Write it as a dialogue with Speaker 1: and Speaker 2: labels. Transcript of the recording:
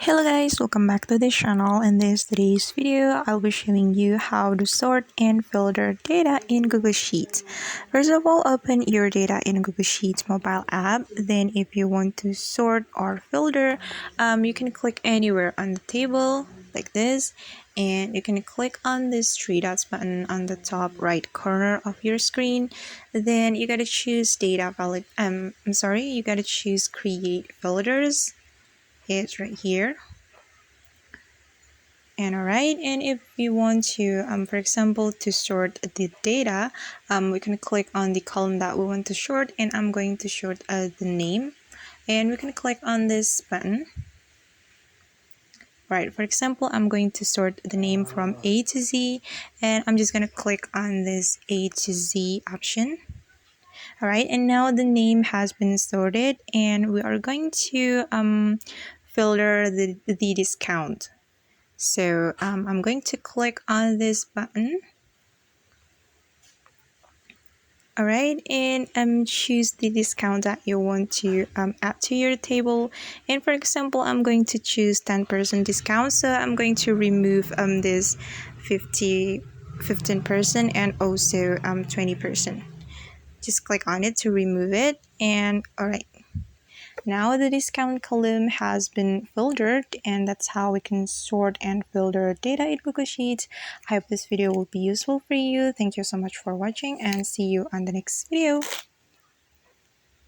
Speaker 1: Hello guys, welcome back to this channel. In today's video, I'll be showing you how to sort and filter data in Google Sheets. First of all, open your data in Google Sheets mobile app. Then if you want to sort or filter, you can click anywhere on the table like this, and you can click on this three dots button on the top right corner of your screen. Then you gotta choose you gotta choose create filters. It's right here. And alright, and if you want to for example to sort the data, we can click on the column that we want to sort, and I'm going to sort the name, and we can click on this button. Right, for example, I'm going to sort the name from A to Z, and I'm just going to click on this A to Z option. Alright, and now the name has been sorted, and we are going to filter the discount. So I'm going to click on this button. Alright, and choose the discount that you want to add to your table. And for example, I'm going to choose 10% discount. So I'm going to remove this 15% and also 20%. Just click on it to remove it. And alright. Now the discount column has been filtered, and that's how we can sort and filter data in Google Sheets. I hope this video will be useful for you. Thank you so much for watching, and see you on the next video.